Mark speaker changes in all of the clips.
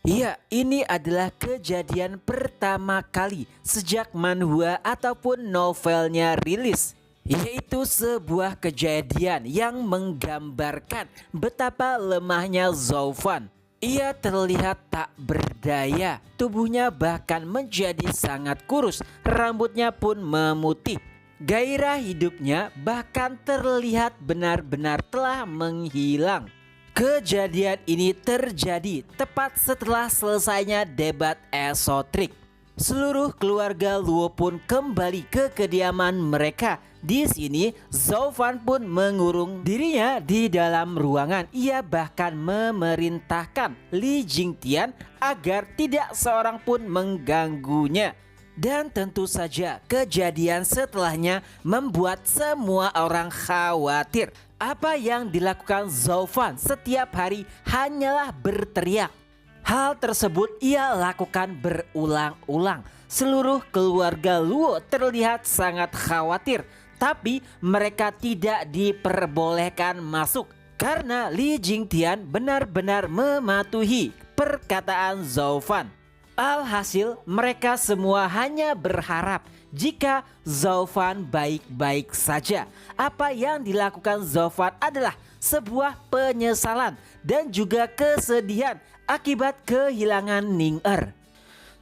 Speaker 1: Iya, ini adalah kejadian pertama kali sejak manhwa ataupun novelnya rilis. Yaitu sebuah kejadian yang menggambarkan betapa lemahnya Zoufan. Ia terlihat tak berdaya, tubuhnya bahkan menjadi sangat kurus, rambutnya pun memutih. Gairah hidupnya bahkan terlihat benar-benar telah menghilang. Kejadian ini terjadi tepat setelah selesainya debat esotrik. Seluruh keluarga Luo pun kembali ke kediaman mereka. Di sini, Zoufan pun mengurung dirinya di dalam ruangan. Ia bahkan memerintahkan Li Jingtian agar tidak seorang pun mengganggunya. Dan tentu saja kejadian setelahnya membuat semua orang khawatir. Apa yang dilakukan Zoufan setiap hari hanyalah berteriak. Hal tersebut ia lakukan berulang-ulang. Seluruh keluarga Luo terlihat sangat khawatir, tapi mereka tidak diperbolehkan masuk karena Li Jingtian benar-benar mematuhi perkataan Zoufan. Alhasil mereka semua hanya berharap jika Zoufan baik-baik saja. Apa yang dilakukan Zoufan adalah sebuah penyesalan dan juga kesedihan akibat kehilangan Ning-Er.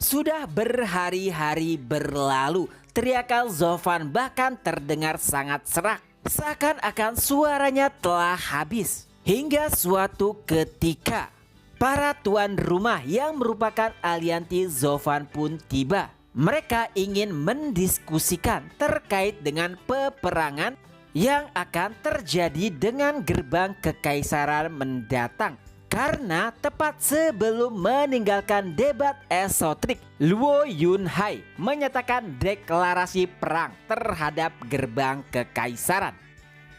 Speaker 1: Sudah berhari-hari berlalu, teriakan Zoufan bahkan terdengar sangat serak. Seakan-akan suaranya telah habis. Hingga suatu ketika para tuan rumah yang merupakan aliansi Zoufan pun tiba. Mereka ingin mendiskusikan terkait dengan peperangan yang akan terjadi dengan gerbang kekaisaran mendatang. Karena tepat sebelum meninggalkan debat esotrik, Luo Yunhai menyatakan deklarasi perang terhadap gerbang kekaisaran.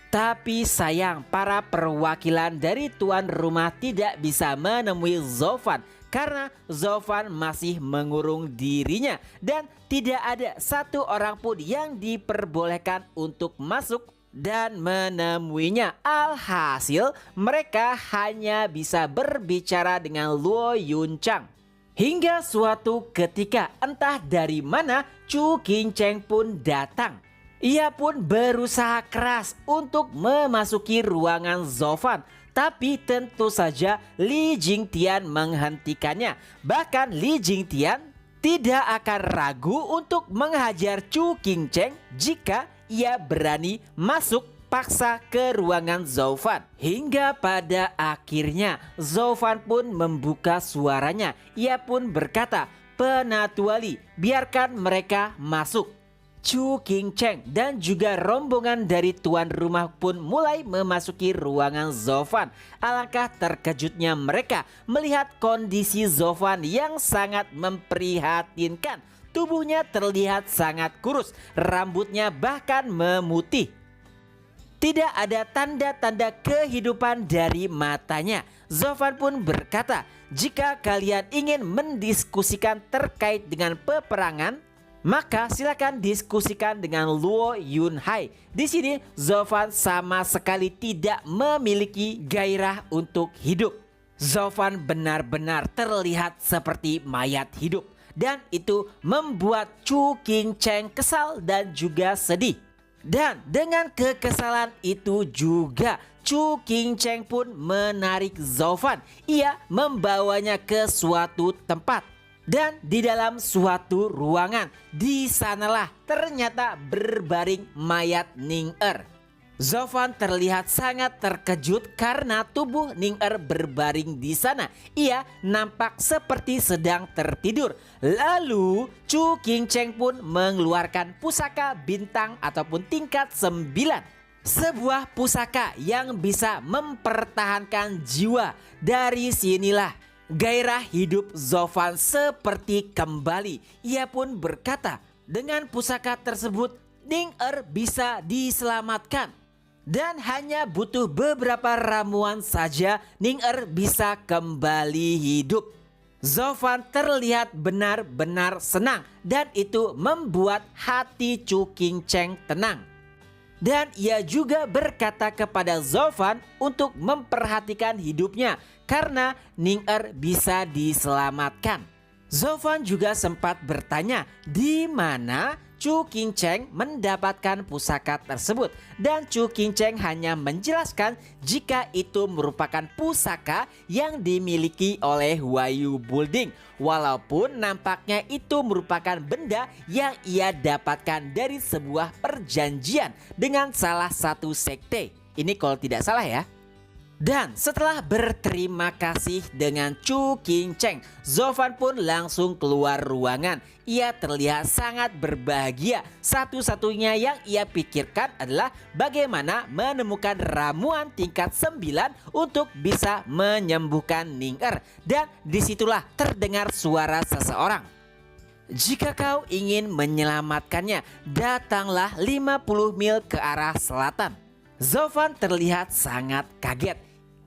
Speaker 1: Tapi sayang, para perwakilan dari tuan rumah tidak bisa menemui Zoufan karena Zoufan masih mengurung dirinya dan tidak ada satu orang pun yang diperbolehkan untuk masuk dan menemuinya. Alhasil mereka hanya bisa berbicara dengan Luo Yunchang. Hingga suatu ketika entah dari mana Chu Qingcheng pun datang. Ia pun berusaha keras untuk memasuki ruangan Zoufan, tapi tentu saja Li Jingtian menghentikannya. Bahkan Li Jingtian tidak akan ragu untuk menghajar Chu Qingcheng jika ia berani masuk paksa ke ruangan Zoufan. Hingga pada akhirnya Zoufan pun membuka suaranya. Ia pun berkata, "Penatua Li, biarkan mereka masuk." Chu Qingcheng dan juga rombongan dari tuan rumah pun mulai memasuki ruangan Zoufan. Alangkah terkejutnya mereka melihat kondisi Zoufan yang sangat memprihatinkan. Tubuhnya terlihat sangat kurus, rambutnya bahkan memutih. Tidak ada tanda-tanda kehidupan dari matanya. Zoufan pun berkata, "Jika kalian ingin mendiskusikan terkait dengan peperangan, maka silakan diskusikan dengan Luo Yunhai." Di sini Zoufan sama sekali tidak memiliki gairah untuk hidup. Zoufan benar-benar terlihat seperti mayat hidup. Dan itu membuat Chu Qingcheng kesal dan juga sedih. Dan dengan kekesalan itu juga Chu Qingcheng pun menarik Zoufan. Ia membawanya ke suatu tempat. Dan di dalam suatu ruangan, di sanalah ternyata berbaring mayat Ning-Er. Zoufan terlihat sangat terkejut karena tubuh Ning-Er berbaring di sana. Ia nampak seperti sedang tertidur. Lalu Chu Qingcheng pun mengeluarkan pusaka bintang ataupun tingkat 9. Sebuah pusaka yang bisa mempertahankan jiwa. Dari sinilah gairah hidup Zoufan seperti kembali. Ia pun berkata, dengan pusaka tersebut Ning-Er bisa diselamatkan. Dan hanya butuh beberapa ramuan saja Ning-Er bisa kembali hidup. Zoufan terlihat benar-benar senang dan itu membuat hati Chu Qingcheng tenang. Dan ia juga berkata kepada Zofan untuk memperhatikan hidupnya karena Ning-er bisa diselamatkan. Zofan juga sempat bertanya di mana Chu Qingcheng mendapatkan pusaka tersebut, dan Chu Qingcheng hanya menjelaskan jika itu merupakan pusaka yang dimiliki oleh Huayu Building, walaupun nampaknya itu merupakan benda yang ia dapatkan dari sebuah perjanjian dengan salah satu sekte. Ini kalau tidak salah ya. Dan setelah berterima kasih dengan Chu Qingcheng, Zofan pun langsung keluar ruangan. Ia terlihat sangat berbahagia. Satu-satunya yang ia pikirkan adalah bagaimana menemukan ramuan tingkat 9 untuk bisa menyembuhkan Ning-er. Dan disitulah terdengar suara seseorang. Jika kau ingin menyelamatkannya, datanglah 50 mil ke arah selatan. Zofan terlihat sangat kaget.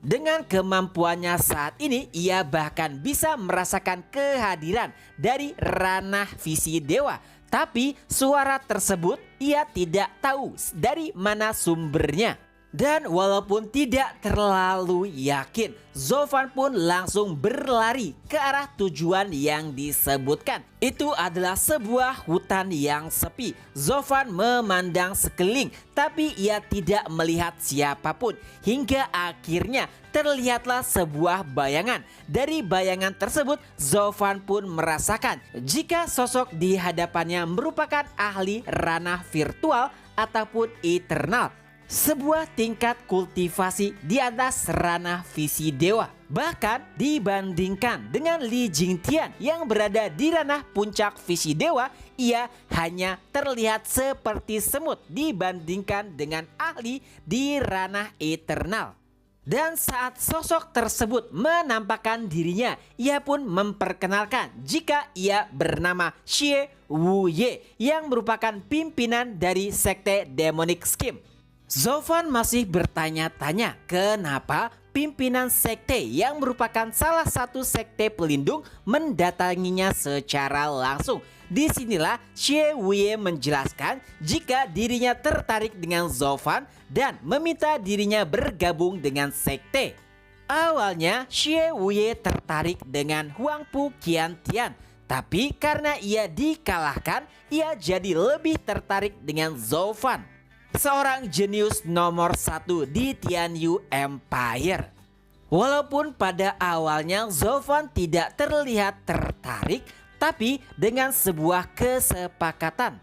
Speaker 1: Dengan kemampuannya saat ini, ia bahkan bisa merasakan kehadiran dari ranah visi dewa. Tapi suara tersebut ia tidak tahu dari mana sumbernya. Dan walaupun tidak terlalu yakin, Zofan pun langsung berlari ke arah tujuan yang disebutkan. Itu adalah sebuah hutan yang sepi. Zofan memandang sekeliling, tapi ia tidak melihat siapapun. Hingga akhirnya terlihatlah sebuah bayangan. Dari bayangan tersebut, Zofan pun merasakan jika sosok di hadapannya merupakan ahli ranah virtual ataupun eternal. Sebuah tingkat kultivasi di atas ranah visi dewa. Bahkan dibandingkan dengan Li Jingtian yang berada di ranah puncak visi dewa, ia hanya terlihat seperti semut dibandingkan dengan ahli di ranah eternal. Dan saat sosok tersebut menampakkan dirinya, ia pun memperkenalkan jika ia bernama Xie Wuye yang merupakan pimpinan dari sekte Demonic Scheme. Zofan masih bertanya-tanya kenapa pimpinan sekte yang merupakan salah satu sekte pelindung mendatanginya secara langsung. Disinilah Xie Wuye menjelaskan jika dirinya tertarik dengan Zofan dan meminta dirinya bergabung dengan sekte. Awalnya Xie Wuye tertarik dengan Huangpu Qiantian, tapi karena ia dikalahkan, ia jadi lebih tertarik dengan Zofan, seorang jenius nomor 1 di Tianyu Empire. Walaupun pada awalnya Zofan tidak terlihat tertarik, tapi dengan sebuah kesepakatan,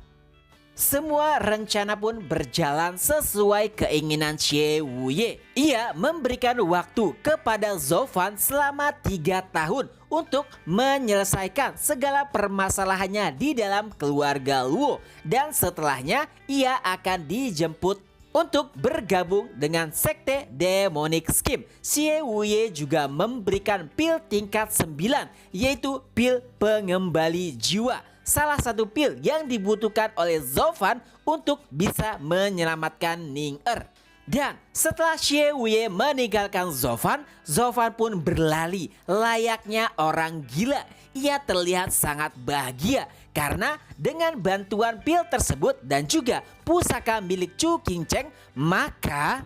Speaker 1: semua rencana pun berjalan sesuai keinginan Xie Wuye. Ia memberikan waktu kepada Zofan selama 3 tahun untuk menyelesaikan segala permasalahannya di dalam keluarga Luo. Dan setelahnya ia akan dijemput untuk bergabung dengan sekte Demonic Scheme. Xie Wuye juga memberikan pil tingkat 9, yaitu pil pengembali jiwa. Salah satu pil yang dibutuhkan oleh Zofan untuk bisa menyelamatkan Ning-er. Dan setelah Xie Wuye meninggalkan Zofan, Zofan pun berlari layaknya orang gila. Ia terlihat sangat bahagia karena dengan bantuan pil tersebut dan juga pusaka milik Chu Qingcheng, maka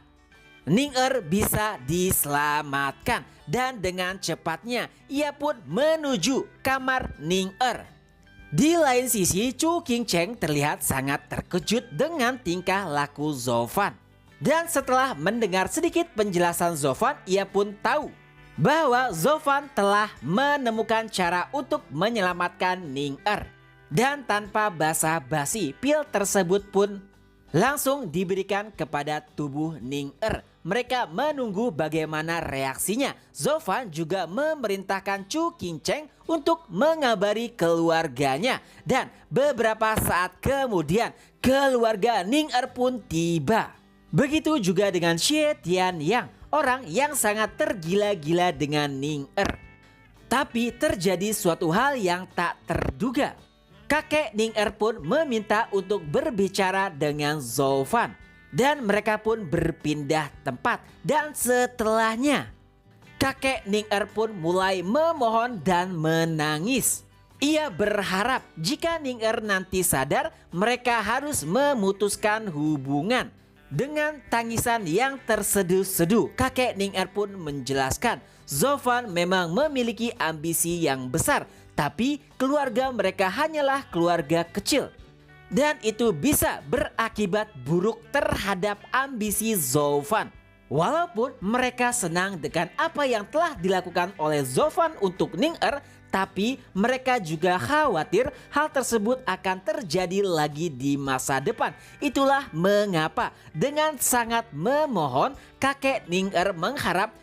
Speaker 1: Ning-er bisa diselamatkan. Dan dengan cepatnya ia pun menuju kamar Ning-er. Di lain sisi, Chu Qingcheng terlihat sangat terkejut dengan tingkah laku Zofan. Dan setelah mendengar sedikit penjelasan Zofan, ia pun tahu bahwa Zofan telah menemukan cara untuk menyelamatkan Ning-er. Dan tanpa basa-basi, pil tersebut pun langsung diberikan kepada tubuh Ning-er. Mereka menunggu bagaimana reaksinya. Zofan juga memerintahkan Chu Qingcheng untuk mengabari keluarganya. Dan beberapa saat kemudian keluarga Ning-er pun tiba. Begitu juga dengan Xie Tianyang, orang yang sangat tergila-gila dengan Ning-er. Tapi terjadi suatu hal yang tak terduga. Kakek Ning-er pun meminta untuk berbicara dengan Zofan. Dan mereka pun berpindah tempat. Dan setelahnya kakek Ning-er pun mulai memohon dan menangis. Ia berharap jika Ning-er nanti sadar, mereka harus memutuskan hubungan. Dengan tangisan yang terseduh-seduh, kakek Ning Er pun menjelaskan Zofan memang memiliki ambisi yang besar, tapi keluarga mereka hanyalah keluarga kecil. Dan itu bisa berakibat buruk terhadap ambisi Zofan. Walaupun mereka senang dengan apa yang telah dilakukan oleh Zofan untuk Ning Er, tapi mereka juga khawatir hal tersebut akan terjadi lagi di masa depan. Itulah mengapa dengan sangat memohon kakek Ning Er mengharap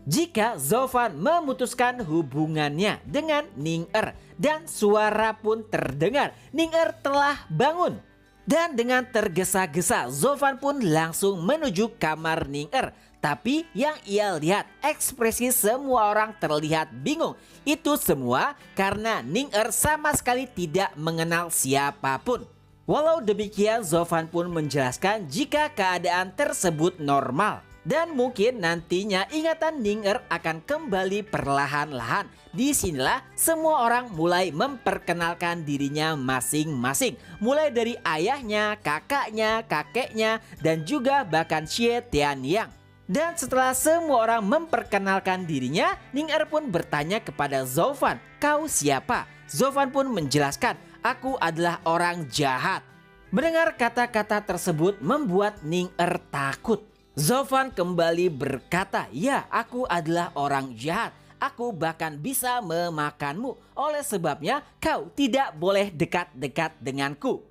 Speaker 1: jika Zofan memutuskan hubungannya dengan Ning Er. Dan suara pun terdengar, Ning Er telah bangun. Dan dengan tergesa-gesa Zofan pun langsung menuju kamar Ning Er. Tapi yang ia lihat, ekspresi semua orang terlihat bingung. Itu semua karena Ning Er sama sekali tidak mengenal siapapun. Walau demikian Zofan pun menjelaskan jika keadaan tersebut normal. Dan mungkin nantinya ingatan Ning Er akan kembali perlahan-lahan. Disinilah semua orang mulai memperkenalkan dirinya masing-masing. Mulai dari ayahnya, kakaknya, kakeknya, dan juga bahkan Xie Tianyang. Dan setelah semua orang memperkenalkan dirinya, Ning Er pun bertanya kepada Zofan, "Kau siapa?" Zofan pun menjelaskan, "Aku adalah orang jahat." Mendengar kata-kata tersebut membuat Ning Er takut. Zofan kembali berkata, "Ya, aku adalah orang jahat. Aku bahkan bisa memakanmu. Oleh sebabnya kau tidak boleh dekat-dekat denganku."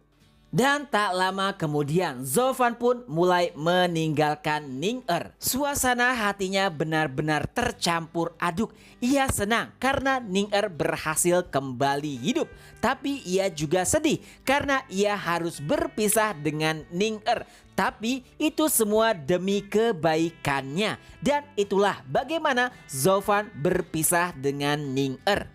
Speaker 1: Dan tak lama kemudian Zofan pun mulai meninggalkan Ning Er. Suasana hatinya benar-benar tercampur aduk. Ia senang karena Ning Er berhasil kembali hidup. Tapi ia juga sedih karena ia harus berpisah dengan Ning Er. Tapi itu semua demi kebaikannya. Dan itulah bagaimana Zofan berpisah dengan Ning Er.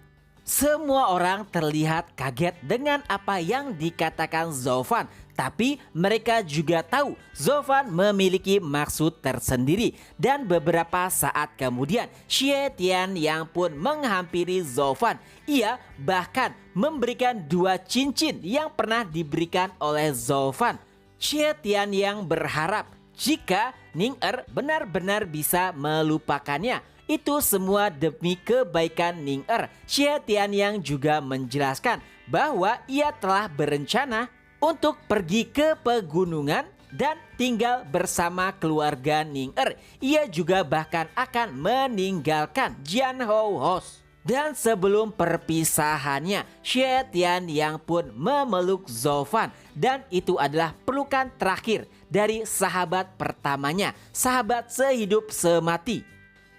Speaker 1: Semua orang terlihat kaget dengan apa yang dikatakan Zofan. Tapi mereka juga tahu Zofan memiliki maksud tersendiri. Dan beberapa saat kemudian Xie Tianyang pun menghampiri Zofan. Ia bahkan memberikan 2 cincin yang pernah diberikan oleh Zofan. Xie Tianyang berharap jika Ning Er benar-benar bisa melupakannya. Itu semua demi kebaikan Ning Er. Xie Tianyang juga menjelaskan bahwa ia telah berencana untuk pergi ke pegunungan dan tinggal bersama keluarga Ning Er. Ia juga bahkan akan meninggalkan Jianhou House. Dan sebelum perpisahannya, Xie Tianyang pun memeluk Zofan. Dan itu adalah pelukan terakhir dari sahabat pertamanya, sahabat sehidup semati.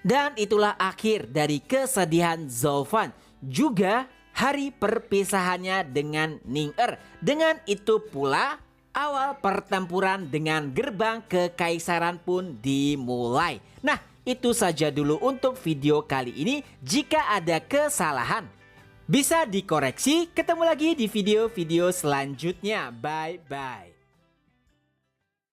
Speaker 1: Dan itulah akhir dari kesedihan Zofan. Juga hari perpisahannya dengan Ning Er. Dengan itu pula awal pertempuran dengan gerbang kekaisaran pun dimulai. Nah, itu saja dulu untuk video kali ini. Jika ada kesalahan bisa dikoreksi. Ketemu lagi di video-video selanjutnya. Bye-bye.